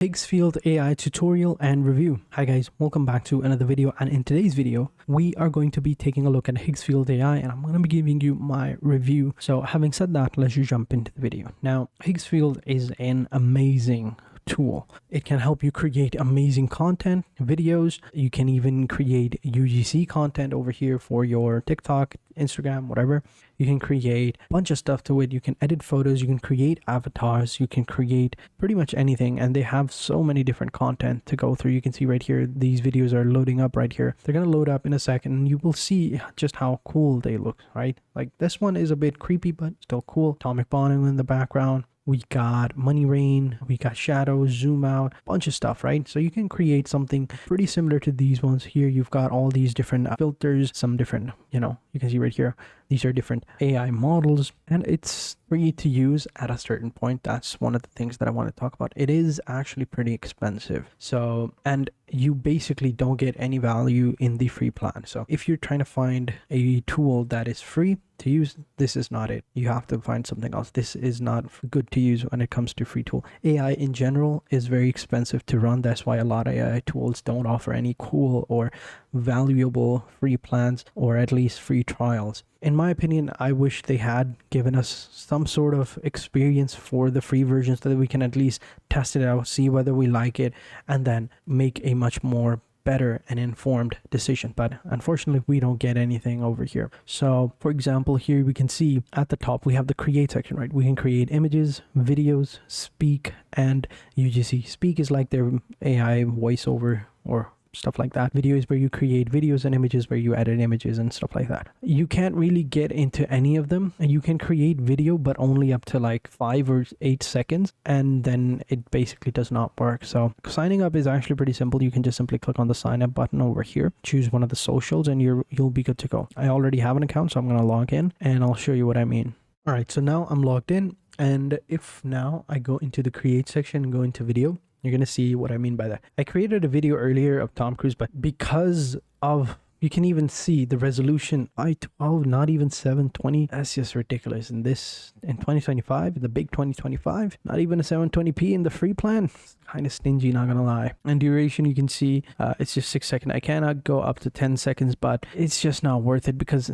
Higgsfield AI tutorial and review. Hi guys, welcome back to another video, and in today's video we are going to be taking a look at Higgsfield AI and I'm going to be giving you my review. So having said that, let's just jump into the video. Now, Higgsfield is an amazing tool. It can help you create amazing content, videos. You can even create UGC content over here for your TikTok, Instagram, whatever. You can create a bunch of stuff to it. You can edit photos, you can create avatars, you can create pretty much anything, and they have so many different content to go through. You can see right here, these videos are loading up right here. They're going to load up in a second and you will see just how cool they look, right? Like this one is a bit creepy, but still cool. Atomic bonding in the background. We got money rain, we got shadows, zoom out, bunch of stuff, right? So you can create something pretty similar to these ones here. You've got all these different filters, some different, you can see right here, these are different AI models, and it's free to use at a certain point. That's one of the things that I want to talk about. It is actually pretty expensive. So, and you basically don't get any value in the free plan. So if you're trying to find a tool that is free to use, this is not it. You have to find something else. This is not good to use when it comes to free tool. AI in general is very expensive to run. That's why a lot of AI tools don't offer any cool or valuable free plans, or at least free trials. In my opinion, I wish they had given us some sort of experience for the free version so that we can at least test it out, see whether we like it, and then make a much more better and informed decision. But unfortunately, we don't get anything over here. So for example, here we can see at the top we have the create section, right? We can create images, videos, speak, and UGC. Speak is like their AI voiceover or stuff like that. Video is where you create videos, and images where you edit images and stuff like that. You can't really get into any of them, and you can create video but only up to like 5 or 8 seconds, and then it basically does not work. So signing up is actually pretty simple. You can just simply click on the sign up button over here, choose one of the socials, and you'll be good to go. I already have an account, so I'm going to log in and I'll show you what I mean. All right, so now I'm logged in, and if now I go into the create section and go into video, you're going to see what I mean by that. I created a video earlier of Tom Cruise, but because of, you can even see the resolution, I-12, not even 720. That's just ridiculous. And this, in 2025, the big 2025, not even a 720p in the free plan. It's kind of stingy, not going to lie. And duration, you can see it's just 6 seconds. I cannot go up to 10 seconds, but it's just not worth it because,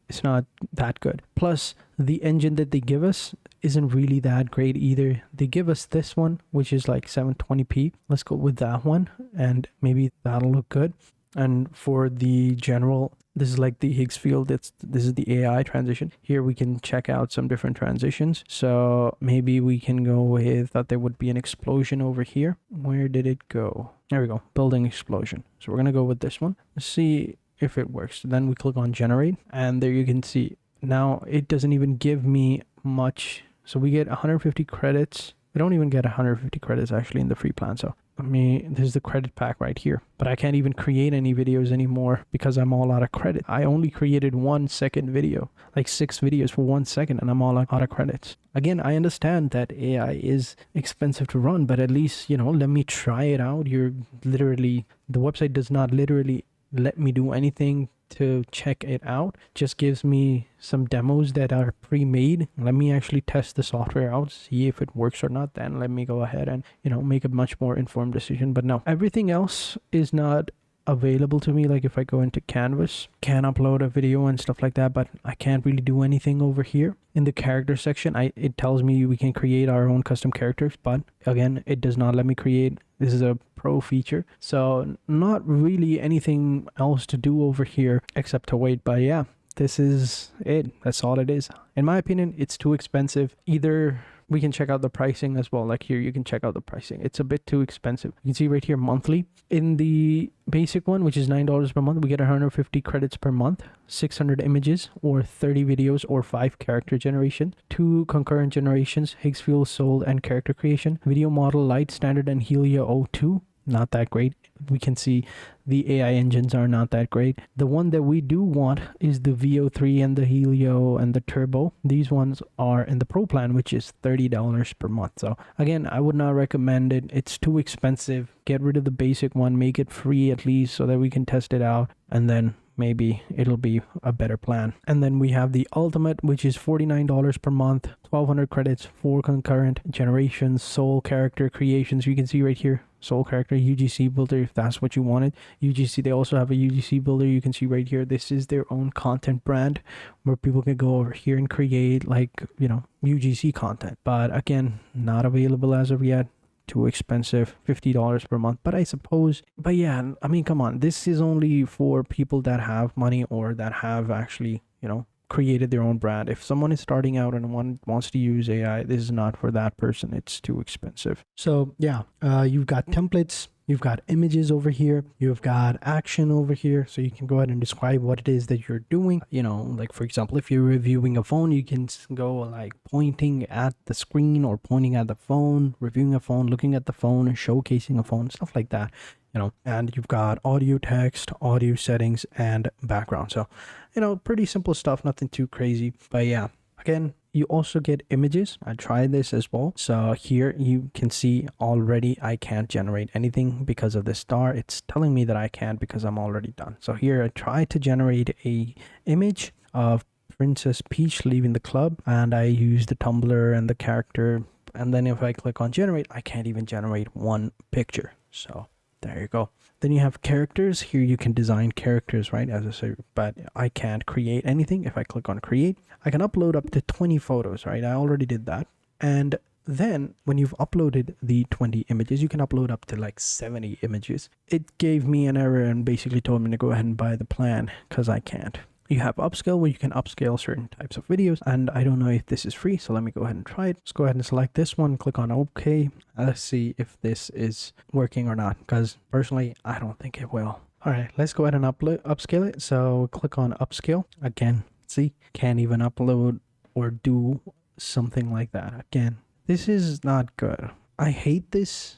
it's not that good. Plus, the engine that they give us isn't really that great either. They give us this one, which is like 720p. Let's go with that one, and maybe that'll look good. And for the general, this is like the Higgsfield. This is the AI transition. Here we can check out some different transitions. So maybe we can go with that. There would be an explosion over here. Where did it go? There we go. Building explosion. So we're gonna go with this one. Let's see if it works. Then we click on generate, and there you can see now it doesn't even give me much. So we get 150 credits. We don't even get 150 credits actually in the free plan. So there's the credit pack right here, but I can't even create any videos anymore because I'm all out of credit. I only created 1 second video, like 6 videos for 1 second, and I'm all out of credits. Again, I understand that AI is expensive to run, but at least, let me try it out. The website does not literally let me do anything to check it out. Just gives me some demos that are pre-made. Let me actually test the software out, see if it works or not, then let me go ahead and make a much more informed decision. But no, everything else is not available to me. Like if I go into Canvas, can upload a video and stuff like that, but I can't really do anything over here. In the character section, it tells me we can create our own custom characters, but again, it does not let me create. This is a pro feature, so not really anything else to do over here except to wait. But yeah, this is it. That's all it is. In my opinion, it's too expensive. Either we can check out the pricing as well. Like here, you can check out the pricing. It's a bit too expensive. You can see right here, monthly. In the basic one, which is $9 per month, we get 150 credits per month, 600 images or 30 videos or 5 character generation, 2 concurrent generations, Higgsfield Soul and character creation, video model, light, standard, and Helio O2. Not that great. We can see the AI engines are not that great. The one that we do want is the VO3 and the Helio and the Turbo. These ones are in the Pro plan, which is $30 per month. So again, I would not recommend it. It's too expensive. Get rid of the basic one, make it free at least so that we can test it out, and then maybe it'll be a better plan. And then we have the ultimate, which is $49 per month, 1200 credits for concurrent generations, sole character creations. You can see right here, sole character, UGC builder, if that's what you wanted. UGC, they also have a UGC builder. You can see right here, this is their own content brand where people can go over here and create, like, you know, UGC content. But again, not available as of yet. Too expensive, $50 per month. But I suppose, but yeah, I mean, come on, this is only for people that have money or that have actually, you know, created their own brand. If someone is starting out and wants to use AI, this is not for that person. It's too expensive. So yeah, you've got templates, you've got images over here, you've got action over here, so you can go ahead and describe what it is that you're doing. You know, like for example, if you're reviewing a phone, you can go like pointing at the screen or pointing at the phone, reviewing a phone, looking at the phone, showcasing a phone, stuff like that. You know, and you've got audio, text, audio settings, and background. So, you know, pretty simple stuff, nothing too crazy. But yeah, again, you also get images. I tried this as well. So here you can see already I can't generate anything because of this star. It's telling me that I can't because I'm already done. So here I tried to generate a image of Princess Peach leaving the club, and I use the Tumblr and the character. And then if I click on generate, I can't even generate one picture. So there you go. Then you have characters. Here you can design characters, right? As I said, but I can't create anything. If I click on create, I can upload up to 20 photos, right? I already did that. And then when you've uploaded the 20 images, you can upload up to like 70 images. It gave me an error and basically told me to go ahead and buy the plan because I can't. You have upscale where you can upscale certain types of videos, and I don't know if this is free, so let me go ahead and try it. Let's go ahead and select this one, click on OK. Let's see if this is working or not, because personally, I don't think it will. All right, let's go ahead and upscale it. So click on upscale. Again, see, can't even upload or do something like that. Again, this is not good. I hate this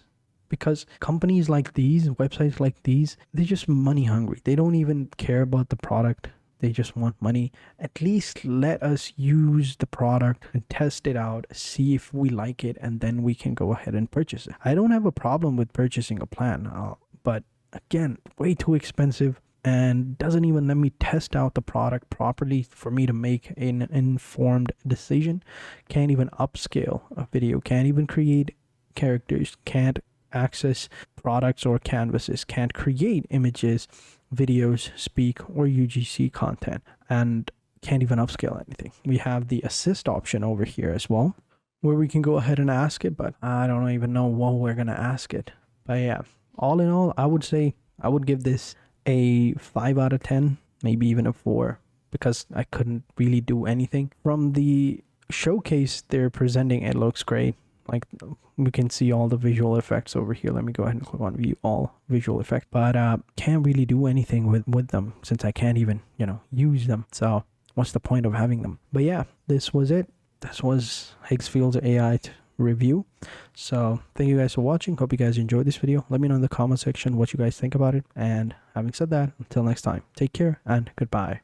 because companies like these, websites like these, they're just money hungry. They don't even care about the product. They just want money. At least let us use the product and test it out, see if we like it, and then we can go ahead and purchase it. I don't have a problem with purchasing a plan, but again, way too expensive and doesn't even let me test out the product properly for me to make an informed decision. Can't even upscale a video, can't even create characters, can't access products or canvases, can't create images, videos, speak, or UGC content, and can't even upscale anything. We have the assist option over here as well, where we can go ahead and ask it, but I don't even know what we're gonna ask it. But yeah, all in all, I would say I would give this a 5 out of 10, maybe even a 4, because I couldn't really do anything. From the showcase they're presenting, it looks great. Like we can see all the visual effects over here. Let me go ahead and click on view all visual effects, but can't really do anything with them since I can't even, you know, use them. So what's the point of having them? But yeah, this was it. This was Higgsfield AI review. So thank you guys for watching. Hope you guys enjoyed this video. Let me know in the comment section what you guys think about it. And having said that, until next time, take care and goodbye.